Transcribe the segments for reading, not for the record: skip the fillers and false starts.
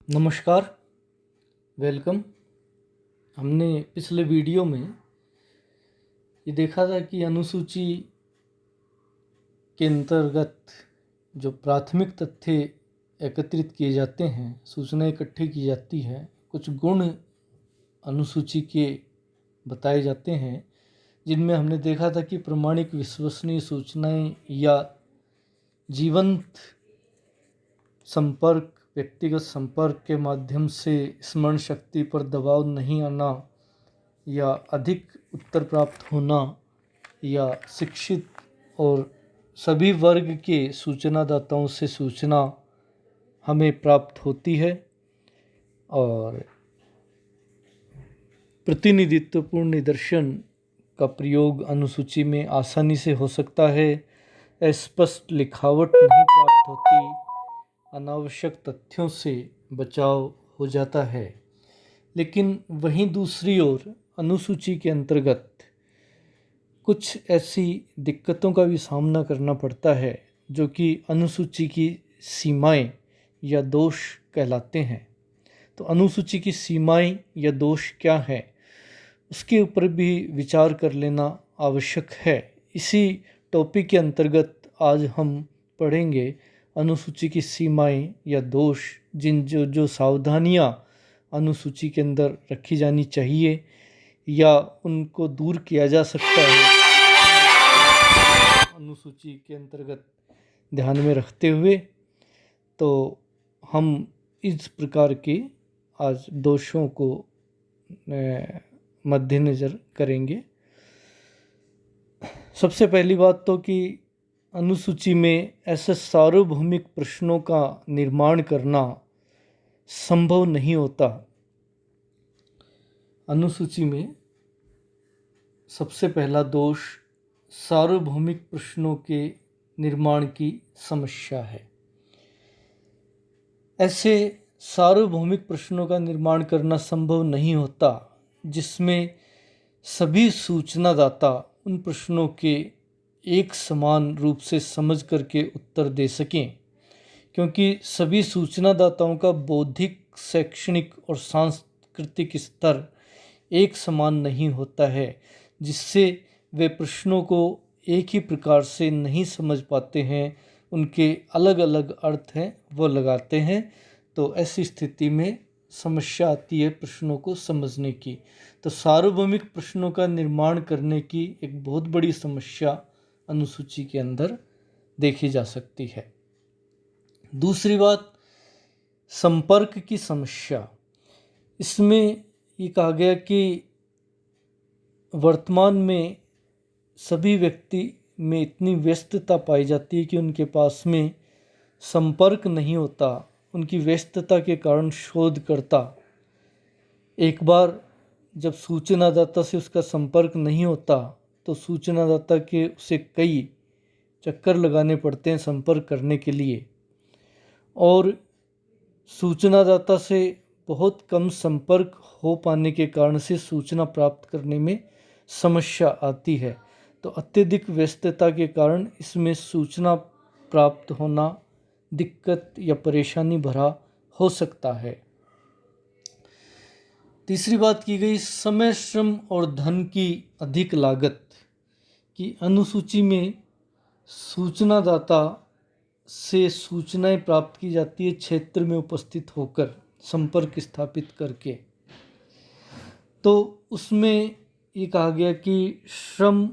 नमस्कार, वेलकम। हमने पिछले वीडियो में ये देखा था कि अनुसूची के अंतर्गत जो प्राथमिक तथ्य एकत्रित किए जाते हैं, सूचना इकट्ठी की जाती है, कुछ गुण अनुसूची के बताए जाते हैं, जिनमें हमने देखा था कि प्रामाणिक विश्वसनीय सूचनाएं या जीवंत संपर्क, व्यक्तिगत संपर्क के माध्यम से स्मरण शक्ति पर दबाव नहीं आना या अधिक उत्तर प्राप्त होना या शिक्षित और सभी वर्ग के सूचनादाताओं से सूचना हमें प्राप्त होती है और प्रतिनिधित्वपूर्ण निदर्शन का प्रयोग अनुसूची में आसानी से हो सकता है। अस्पष्ट लिखावट नहीं प्राप्त होती, अनावश्यक तथ्यों से बचाव हो जाता है। लेकिन वहीं दूसरी ओर अनुसूची के अंतर्गत कुछ ऐसी दिक्कतों का भी सामना करना पड़ता है जो कि अनुसूची की सीमाएं या दोष कहलाते हैं। तो अनुसूची की सीमाएं या दोष क्या है, उसके ऊपर भी विचार कर लेना आवश्यक है। इसी टॉपिक के अंतर्गत आज हम पढ़ेंगे अनुसूची की सीमाएं या दोष, जिन जो सावधानियां अनुसूची के अंदर रखी जानी चाहिए या उनको दूर किया जा सकता है अनुसूची के अंतर्गत ध्यान में रखते हुए। तो हम इस प्रकार के आज दोषों को मद्देनज़र करेंगे। सबसे पहली बात तो कि अनुसूची में ऐसे सार्वभौमिक प्रश्नों का निर्माण करना संभव नहीं होता। अनुसूची में सबसे पहला दोष सार्वभौमिक प्रश्नों के निर्माण की समस्या है। ऐसे सार्वभौमिक प्रश्नों का निर्माण करना संभव नहीं होता जिसमें सभी सूचनादाता उन प्रश्नों के एक समान रूप से समझ करके उत्तर दे सकें, क्योंकि सभी सूचनादाताओं का बौद्धिक, शैक्षणिक और सांस्कृतिक स्तर एक समान नहीं होता है, जिससे वे प्रश्नों को एक ही प्रकार से नहीं समझ पाते हैं, उनके अलग अलग अर्थ हैं वो लगाते हैं। तो ऐसी स्थिति में समस्या आती है प्रश्नों को समझने की। तो सार्वभौमिक प्रश्नों का निर्माण करने की एक बहुत बड़ी समस्या अनुसूची के अंदर देखी जा सकती है। दूसरी बात, संपर्क की समस्या। इसमें ये कहा गया कि वर्तमान में सभी व्यक्ति में इतनी व्यस्तता पाई जाती है कि उनके पास में संपर्क नहीं होता। उनकी व्यस्तता के कारण शोधकर्ता एक बार जब सूचनादाता से उसका संपर्क नहीं होता तो सूचनादाता के उसे कई चक्कर लगाने पड़ते हैं संपर्क करने के लिए, और सूचनादाता से बहुत कम संपर्क हो पाने के कारण से सूचना प्राप्त करने में समस्या आती है। तो अत्यधिक व्यस्तता के कारण इसमें सूचना प्राप्त होना दिक्कत या परेशानी भरा हो सकता है। तीसरी बात की गई समय, श्रम और धन की अधिक लागत की। अनुसूची में सूचनादाता से सूचनाएं प्राप्त की जाती है क्षेत्र में उपस्थित होकर, संपर्क स्थापित करके। तो उसमें ये कहा गया कि श्रम,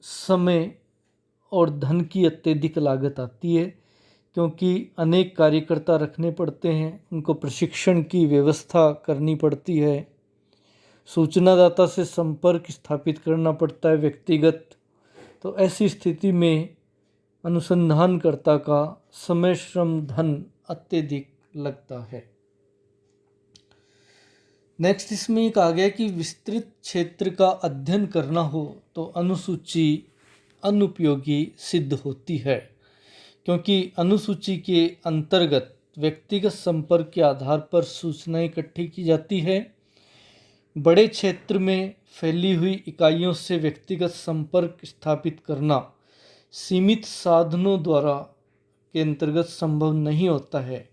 समय और धन की अत्यधिक लागत आती है, क्योंकि अनेक कार्यकर्ता रखने पड़ते हैं, उनको प्रशिक्षण की व्यवस्था करनी पड़ती है, सूचनादाता से संपर्क स्थापित करना पड़ता है व्यक्तिगत। तो ऐसी स्थिति में अनुसंधानकर्ता का समय, श्रम, धन अत्यधिक लगता है। नेक्स्ट इसमें कहा गया कि विस्तृत क्षेत्र का अध्ययन करना हो तो अनुसूची अनुपयोगी सिद्ध होती है, क्योंकि अनुसूची के अंतर्गत व्यक्तिगत संपर्क के आधार पर सूचनाएं इकट्ठी की जाती है। बड़े क्षेत्र में फैली हुई इकाइयों से व्यक्तिगत संपर्क स्थापित करना सीमित साधनों द्वारा के अंतर्गत संभव नहीं होता है।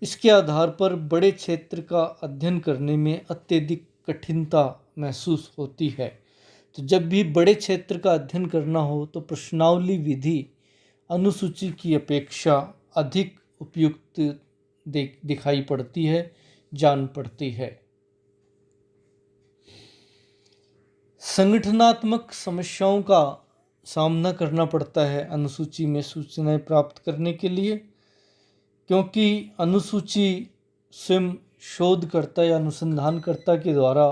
इसके आधार पर बड़े क्षेत्र का अध्ययन करने में अत्यधिक कठिनता महसूस होती है। तो जब भी बड़े क्षेत्र का अध्ययन करना हो तो प्रश्नावली विधि अनुसूची की अपेक्षा अधिक उपयुक्त दिखाई पड़ती है, जान पड़ती है। संगठनात्मक समस्याओं का सामना करना पड़ता है अनुसूची में सूचनाएं प्राप्त करने के लिए, क्योंकि अनुसूची स्वयं शोधकर्ता या अनुसंधानकर्ता के द्वारा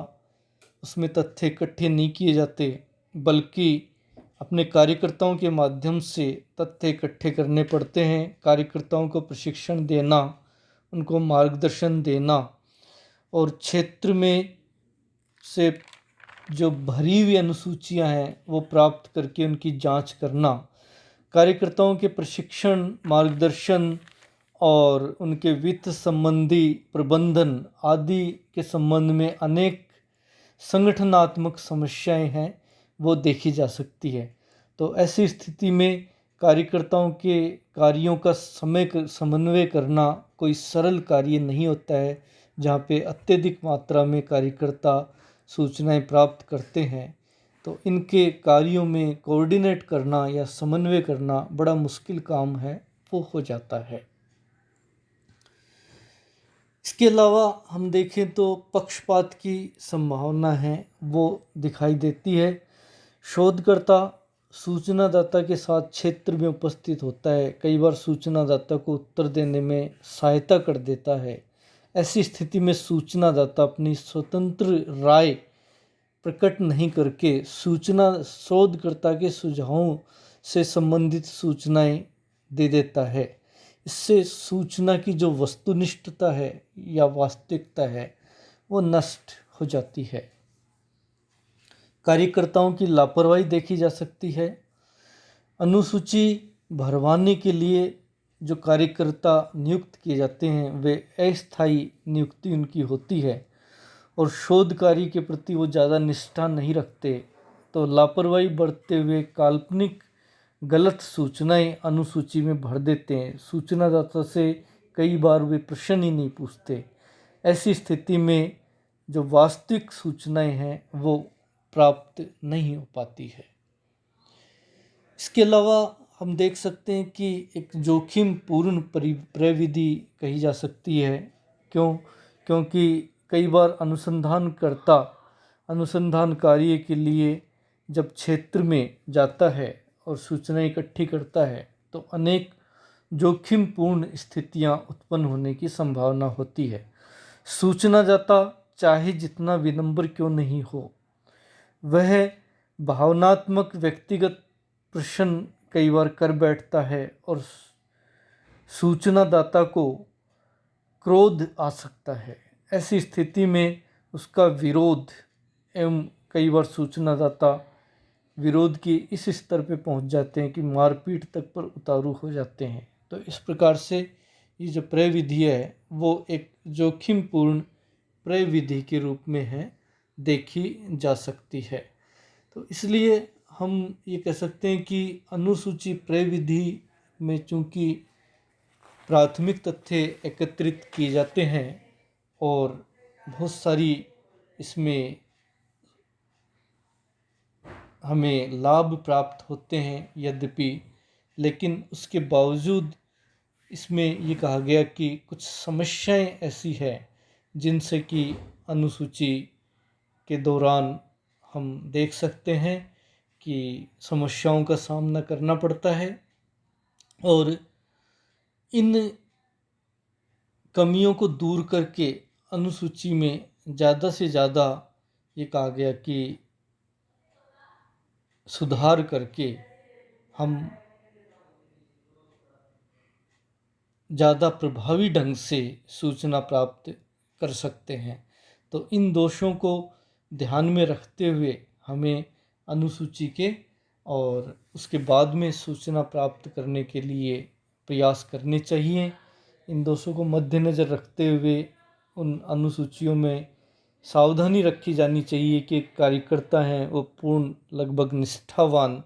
उसमें तथ्य इकट्ठे नहीं किए जाते, बल्कि अपने कार्यकर्ताओं के माध्यम से तथ्य इकट्ठे करने पड़ते हैं। कार्यकर्ताओं को प्रशिक्षण देना, उनको मार्गदर्शन देना और क्षेत्र में से जो भरी हुई अनुसूचियां हैं वो प्राप्त करके उनकी जांच करना, कार्यकर्ताओं के प्रशिक्षण, मार्गदर्शन और उनके वित्त संबंधी प्रबंधन आदि के संबंध में अनेक संगठनात्मक समस्याएं हैं वो देखी जा सकती है। तो ऐसी स्थिति में कार्यकर्ताओं के कार्यों का समन्वय करना कोई सरल कार्य नहीं होता है, जहाँ पे अत्यधिक मात्रा में कार्यकर्ता सूचनाएं प्राप्त करते हैं। तो इनके कार्यों में कोऑर्डिनेट करना या समन्वय करना बड़ा मुश्किल काम है, वो हो जाता है। इसके अलावा हम देखें तो पक्षपात की संभावना है वो दिखाई देती है। शोधकर्ता सूचनादाता के साथ क्षेत्र में उपस्थित होता है, कई बार सूचनादाता को उत्तर देने में सहायता कर देता है। ऐसी स्थिति में सूचनादाता अपनी स्वतंत्र राय प्रकट नहीं करके सूचना शोधकर्ता के सुझावों से संबंधित सूचनाएं दे देता है। इससे सूचना की जो वस्तुनिष्ठता है या वास्तविकता है वो नष्ट हो जाती है। कार्यकर्ताओं की लापरवाही देखी जा सकती है। अनुसूची भरवाने के लिए जो कार्यकर्ता नियुक्त किए जाते हैं वे अस्थायी नियुक्ति उनकी होती है और शोध कार्य के प्रति वो ज़्यादा निष्ठा नहीं रखते, तो लापरवाही बरतते हुए काल्पनिक गलत सूचनाएं अनुसूची में भर देते हैं। सूचनादाता से कई बार वे प्रश्न ही नहीं पूछते। ऐसी स्थिति में जो वास्तविक सूचनाएं हैं वो प्राप्त नहीं हो पाती है। इसके अलावा हम देख सकते हैं कि एक जोखिम पूर्ण प्रविधि कही जा सकती है। क्योंकि कई बार अनुसंधानकर्ता अनुसंधान कार्य के लिए जब क्षेत्र में जाता है और सूचनाएं इकट्ठी करता है तो अनेक जोखिमपूर्ण स्थितियां उत्पन्न होने की संभावना होती है। सूचनादाता चाहे जितना विनम्र क्यों नहीं हो, वह भावनात्मक व्यक्तिगत प्रश्न कई बार कर बैठता है और सूचनादाता को क्रोध आ सकता है। ऐसी स्थिति में उसका विरोध एवं कई बार सूचनादाता विरोध की इस स्तर पे पहुंच जाते हैं कि मारपीट तक पर उतारू हो जाते हैं। तो इस प्रकार से ये जो प्रविधि है वो एक जोखिमपूर्ण प्रविधि के रूप में है देखी जा सकती है। तो इसलिए हम ये कह सकते हैं कि अनुसूची प्रविधि में चूँकि प्राथमिक तथ्य एकत्रित किए जाते हैं और बहुत सारी इसमें हमें लाभ प्राप्त होते हैं यद्यपि, लेकिन उसके बावजूद इसमें ये कहा गया कि कुछ समस्याएं ऐसी हैं जिनसे कि अनुसूची के दौरान हम देख सकते हैं कि समस्याओं का सामना करना पड़ता है और इन कमियों को दूर करके अनुसूची में ज़्यादा से ज़्यादा ये कहा गया कि सुधार करके हम ज़्यादा प्रभावी ढंग से सूचना प्राप्त कर सकते हैं। तो इन दोषों को ध्यान में रखते हुए हमें अनुसूची के और उसके बाद में सूचना प्राप्त करने के लिए प्रयास करने चाहिए। इन दोषों को मद्देनज़र रखते हुए उन अनुसूचियों में सावधानी रखी जानी चाहिए कि कार्यकर्ता हैं वो पूर्ण लगभग निष्ठावान